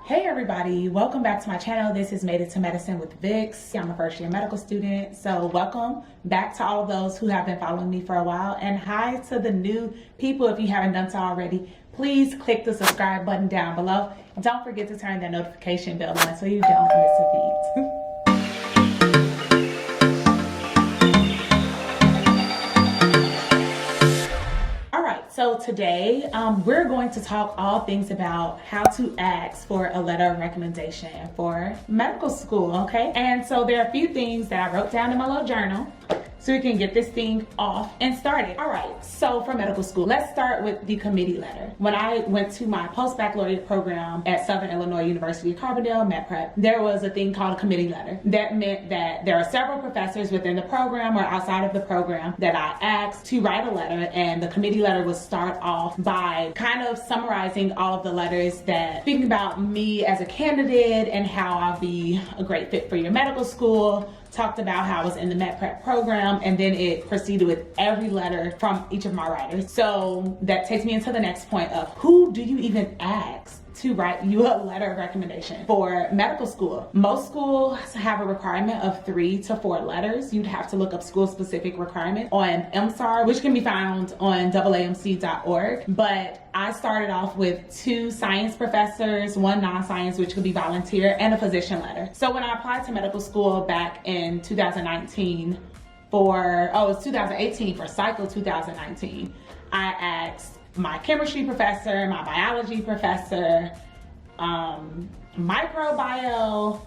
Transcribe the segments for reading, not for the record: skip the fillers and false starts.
Hey everybody, welcome back to my channel. This is Made It to Medicine with Vix. I'm a first year medical student, so welcome back to all of those who have been following me for a while, and hi to the new people. If you haven't done so already, please click the subscribe button down below. Don't forget to turn that notification bell on so you don't miss a beat. So today we're going to talk all things about how to ask for a letter of recommendation for medical school, okay? And so there are a few things that I wrote down in my little journal so we can get this thing off and started. All right, so for medical school, let's start with the committee letter. When I went to my post-baccalaureate program at Southern Illinois University at Carbondale, MedPrep, there was a thing called a committee letter. That meant that there are several professors within the program or outside of the program that I asked to write a letter, and the committee letter would start off by kind of summarizing all of the letters that speaking about me as a candidate and how I'll be a great fit for your medical school, talked about how I was in the MedPrep program, and then it proceeded with every letter from each of my writers. So that takes me into the next point of who do you even ask to write you a letter of recommendation for medical school? Most schools have a requirement of 3 to 4 letters. You'd have to look up school specific requirement on MSAR, which can be found on AACOMAS.org. But I started off with 2 science professors, 1 non-science, which could be volunteer, and a physician letter. So when I applied to medical school back in 2019 it's 2018 for cycle 2019, I asked my chemistry professor, my biology professor, microbio,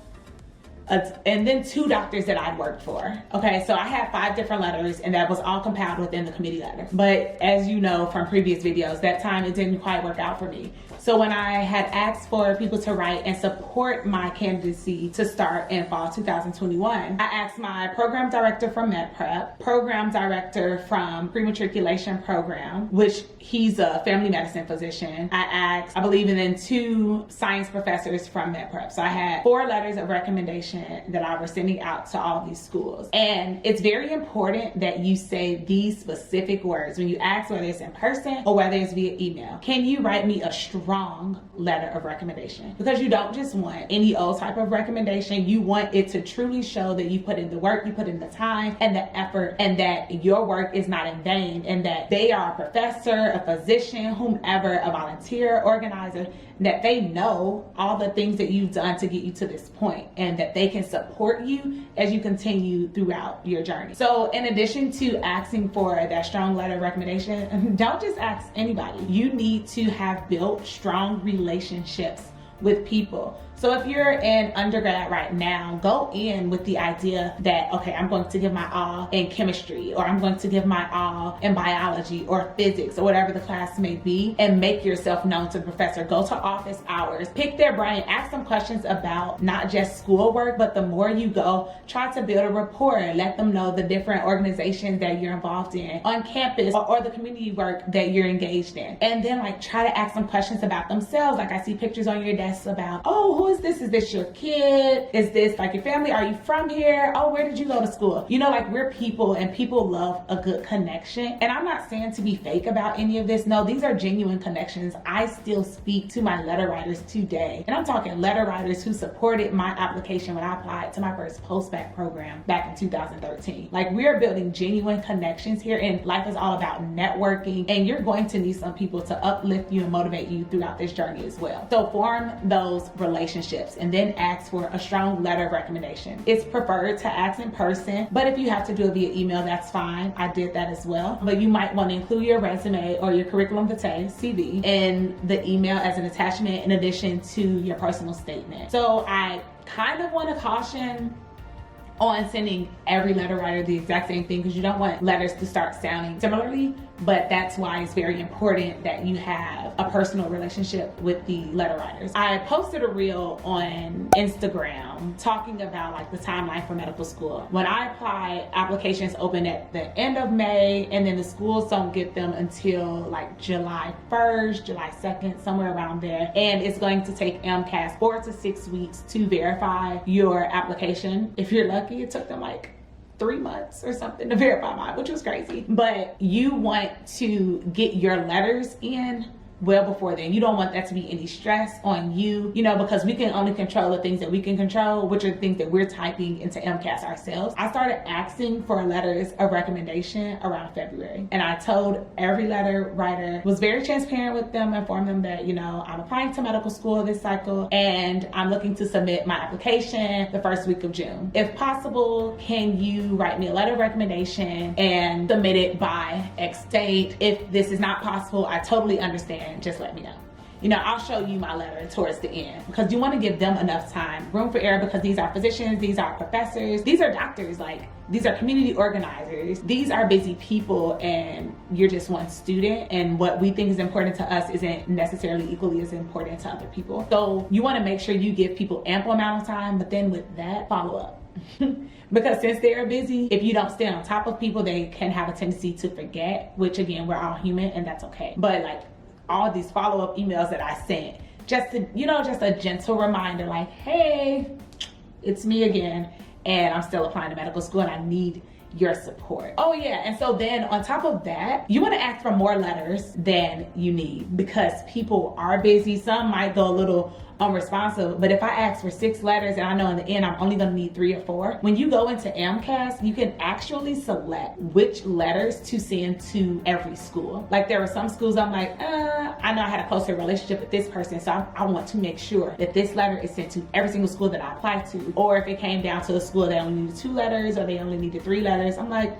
and then 2 doctors that I'd worked for. Okay, so I had 5 different letters, and that was all compiled within the committee letter. But as you know from previous videos, that time it didn't quite work out for me. So when I had asked for people to write and support my candidacy to start in fall 2021, I asked my program director from MedPrep, program director from Prematriculation program, which he's a family medicine physician. I asked, I believe, and then 2 science professors from MedPrep. So I had 4 letters of recommendation that I was sending out to all these schools. And it's very important that you say these specific words when you ask, whether it's in person or whether it's via email. Can you write me a strong letter of recommendation? Because you don't just want any old type of recommendation. You want it to truly show that you put in the work, you put in the time and the effort, and that your work is not in vain, and that they are a professor, a physician, whomever, a volunteer, organizer, that they know all the things that you've done to get you to this point, and that they can support you as you continue throughout your journey. So in addition to asking for that strong letter of recommendation, don't just ask anybody. You need to have built strong relationships with people. So if you're in undergrad right now, go in with the idea that, okay, I'm going to give my all in chemistry, or I'm going to give my all in biology or physics or whatever the class may be, and make yourself known to the professor. Go to office hours, pick their brain, ask them questions about not just schoolwork, but the more you go, try to build a rapport and let them know the different organizations that you're involved in on campus, or the community work that you're engaged in. And then try to ask them questions about themselves. I see pictures on your desk about, oh, who is this? Is this your kid? Is this your family? Are you from here? Oh, where did you go to school? We're people, and people love a good connection. And I'm not saying to be fake about any of this. No, these are genuine connections. I still speak to my letter writers today. And I'm talking letter writers who supported my application when I applied to my first post-bac program back in 2013. We are building genuine connections here, and life is all about networking, and you're going to need some people to uplift you and motivate you throughout this journey as well. So form those relationships and then ask for a strong letter of recommendation. It's preferred to ask in person, but if you have to do it via email, that's fine. I did that as well. But you might want to include your resume or your curriculum vitae, CV, in the email as an attachment in addition to your personal statement. So I kind of want to caution on sending every letter writer the exact same thing, because you don't want letters to start sounding similarly. But that's why it's very important that you have a personal relationship with the letter writers. I posted a reel on Instagram talking about the timeline for medical school. When I applied, applications open at the end of May, and then the schools don't get them until July 1st, July 2nd, somewhere around there. And it's going to take AMCAS 4 to 6 weeks to verify your application. If you're lucky, it took them 3 months or something to verify mine, which was crazy. But you want to get your letters in well before then. You don't want that to be any stress on you, you know, because we can only control the things that we can control, which are the things that we're typing into AMCAS ourselves. I started asking for letters of recommendation around February, and I told every letter writer, was very transparent with them, informed them that, you know, I'm applying to medical school this cycle and I'm looking to submit my application the first week of June. If possible, can you write me a letter of recommendation and submit it by X date? If this is not possible, I totally understand. Just let me know. You know, I'll show you my letter towards the end, because you want to give them enough time, room for error, because these are physicians, these are professors, these are doctors, like these are community organizers, these are busy people, and you're just one student, and what we think is important to us isn't necessarily equally as important to other people. So you want to make sure you give people ample amount of time, but then with that, follow up. Because since they are busy, if you don't stay on top of people, they can have a tendency to forget, which again, we're all human and that's okay. But like all these follow-up emails that I sent, just to, you know, just a gentle reminder like, hey, it's me again, and I'm still applying to medical school and I need your support. Oh yeah, and so then on top of that, you want to ask for more letters than you need, because people are busy. Some might go a little unresponsive, but if I ask for 6 letters and I know in the end I'm only going to need 3 or 4, when you go into AMCAS, you can actually select which letters to send to every school. Like there were some schools I'm like, I know I had a closer relationship with this person, so I want to make sure that this letter is sent to every single school that I apply to. Or if it came down to a school that only needed 2 letters or they only needed 3 letters, I'm like,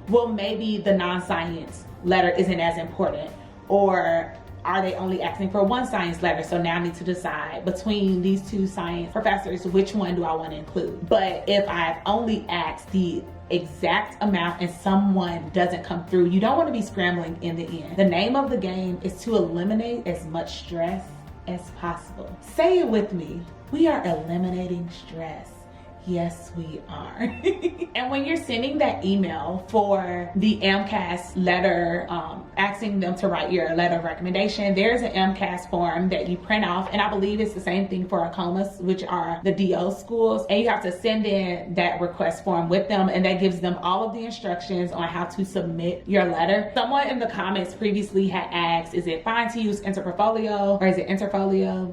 well, maybe the non-science letter isn't as important, or are they only asking for 1 science letter? So now I need to decide between these 2 science professors, which one do I want to include? But if I've only asked the exact amount and someone doesn't come through, you don't want to be scrambling in the end. The name of the game is to eliminate as much stress as possible. Say it with me. We are eliminating stress. Yes, we are. And when you're sending that email for the AMCAS letter, asking them to write your letter of recommendation, there's an AMCAS form that you print off, and I believe it's the same thing for AACOMAS, which are the DO schools, and you have to send in that request form with them, and that gives them all of the instructions on how to submit your letter. Someone in the comments previously had asked, is it fine to use Interportfolio or is it Interfolio?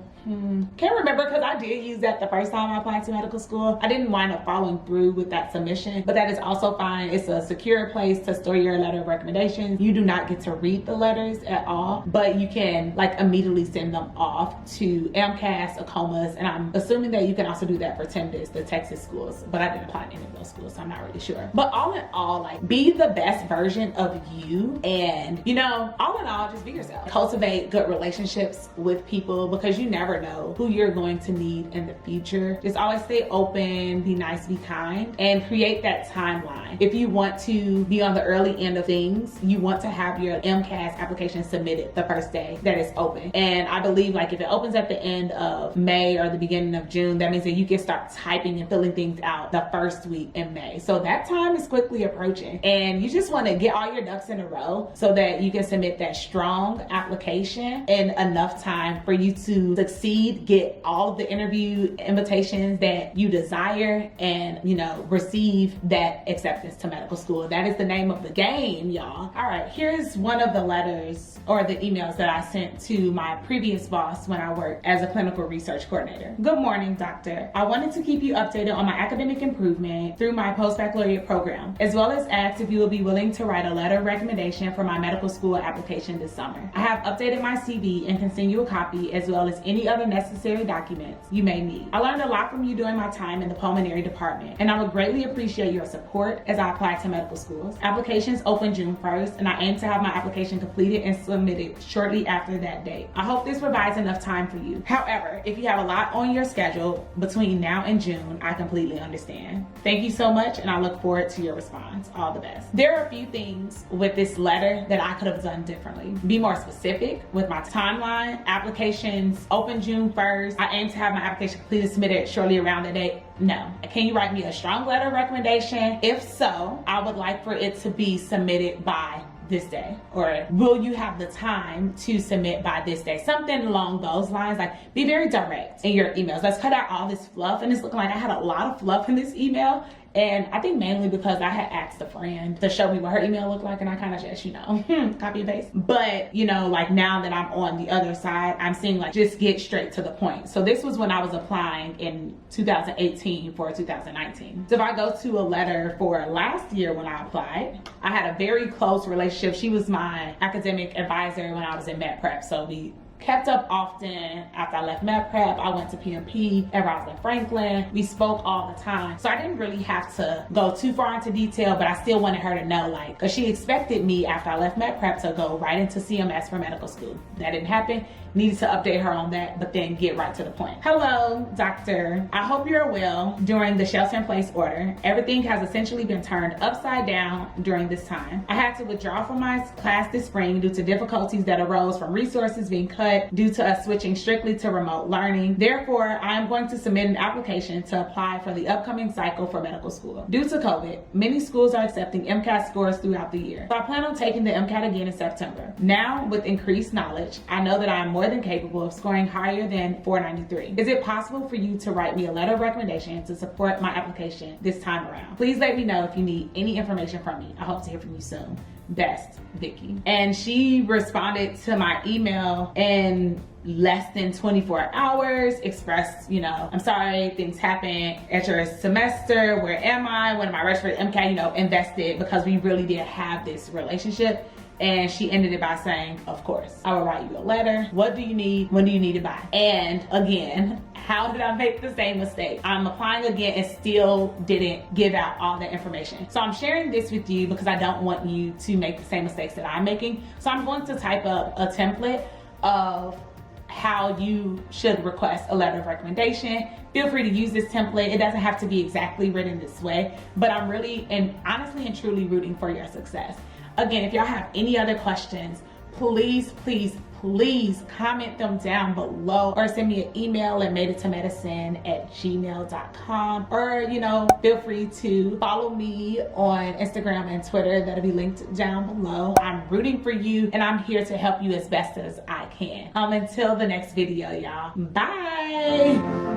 Can't remember, because I did use that the first time I applied to medical school. I didn't wind up following through with that submission, but that is also fine. It's a secure place to store your letter of recommendations. You do not get to read the letters at all, but you can like immediately send them off to AMCAS, AACOMAS, and I'm assuming that you can also do that for TMDAS, the Texas schools, but I didn't apply to any of those schools, so I'm not really sure. But all in all, like, be the best version of you, and you know, all in all, just be yourself. Cultivate good relationships with people, because you never know who you're going to need in the future. Just always stay open, be nice, be kind, and create that timeline. If you want to be on the early end of things, you want to have your AMCAS application submitted the first day that it's open. And I believe like if it opens at the end of May or the beginning of June, that means that you can start typing and filling things out the first week in May. So that time is quickly approaching, and you just want to get all your ducks in a row so that you can submit that strong application in enough time for you to succeed, get all of the interview invitations that you desire, and you know, receive that acceptance to medical school. That is the name of the game, y'all. All right, here's one of the letters or the emails that I sent to my previous boss when I worked as a clinical research coordinator. Good morning, doctor. I wanted to keep you updated on my academic improvement through my post-baccalaureate program, as well as ask if you will be willing to write a letter of recommendation for my medical school application this summer. I have updated my CV and can send you a copy, as well as any other necessary documents you may need. I learned a lot from you during my time in the pulmonary department, and I would greatly appreciate your support as I apply to medical schools. Applications open June 1st, and I aim to have my application completed and submitted shortly after that date. I hope this provides enough time for you. However, if you have a lot on your schedule between now and June, I completely understand. Thank you so much, and I look forward to your response. All the best. There are a few things with this letter that I could have done differently. Be more specific with my timeline. Applications open June 1st. I aim to have my application completed, submitted shortly around the date. No. Can you write me a strong letter of recommendation? If so, I would like for it to be submitted by this day, or will you have the time to submit by this day? Something along those lines. Like, be very direct in your emails. Let's cut out all this fluff, and it's looking like I had a lot of fluff in this email, And I think mainly because I had asked a friend to show me what her email looked like, and I kind of just, you know, copy and paste. But, you know, like now that I'm on the other side, I'm seeing like just get straight to the point. So this was when I was applying in 2018 for 2019. So if I go to a letter for last year when I applied, I had a very close relationship. She was my academic advisor when I was in med prep. So we kept up often. After I left med prep, I went to PMP at Rosalind Franklin. We spoke all the time. So I didn't really have to go too far into detail, but I still wanted her to know, like, because she expected me after I left med prep to go right into CMS for medical school. That didn't happen. Needed to update her on that, but then get right to the point. Hello, doctor. I hope you're well. During the shelter-in-place order, everything has essentially been turned upside down during this time. I had to withdraw from my class this spring due to difficulties that arose from resources being cut due to us switching strictly to remote learning. Therefore, I am going to submit an application to apply for the upcoming cycle for medical school. Due to COVID, many schools are accepting AMCAS scores throughout the year. So I plan on taking the MCAT again in September. Now, with increased knowledge, I know that I am more than capable of scoring higher than 493. Is it possible for you to write me a letter of recommendation to support my application this time around? Please let me know if you need any information from me. I hope to hear from you soon. Best, Vicky. And she responded to my email in less than 24 hours, expressed, you know, I'm sorry, things happen at your semester. Where am I? When am I ready for the MCAT? You know, invested, because we really did have this relationship. And she ended it by saying, of course, I will write you a letter. What do you need? When do you need it by? And again, how did I make the same mistake? I'm applying again and still didn't give out all that information. So I'm sharing this with you because I don't want you to make the same mistakes that I'm making. So I'm going to type up a template of how you should request a letter of recommendation. Feel free to use this template. It doesn't have to be exactly written this way, but I'm really and honestly and truly rooting for your success. Again, if y'all have any other questions, please comment them down below, or send me an email at madeittomedicine@gmail.com, or, you know, feel free to follow me on Instagram and Twitter. That'll be linked down below. I'm rooting for you, and I'm here to help you as best as I can. Until the next video, y'all. Bye.